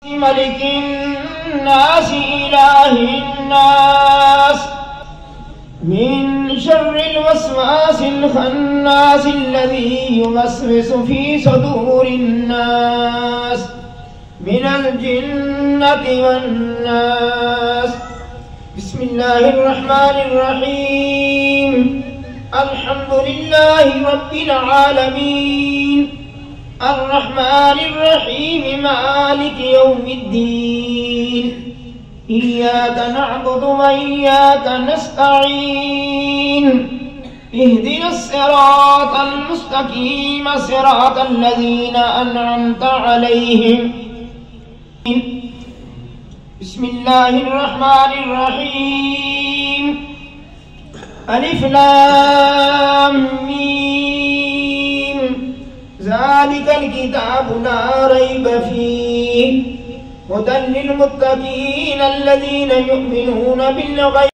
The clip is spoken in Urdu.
ملك الناس إله الناس من شر الوسواس الخناس الذي يوسوس في صدور الناس من الجنة والناس. بسم الله الرحمن الرحيم. الحمد لله رب العالمين الرحمن الرحيم مالك يوم الدين. إياك نعبد وإياك نستعين. اهدنا الصراط المستقيم صراط الذين أنعمت عليهم. بسم الله الرحمن الرحيم. ألف لام ميم. ذلك الكتاب لا ريب فيه هدى للمتقين الذين يؤمنون بالغيب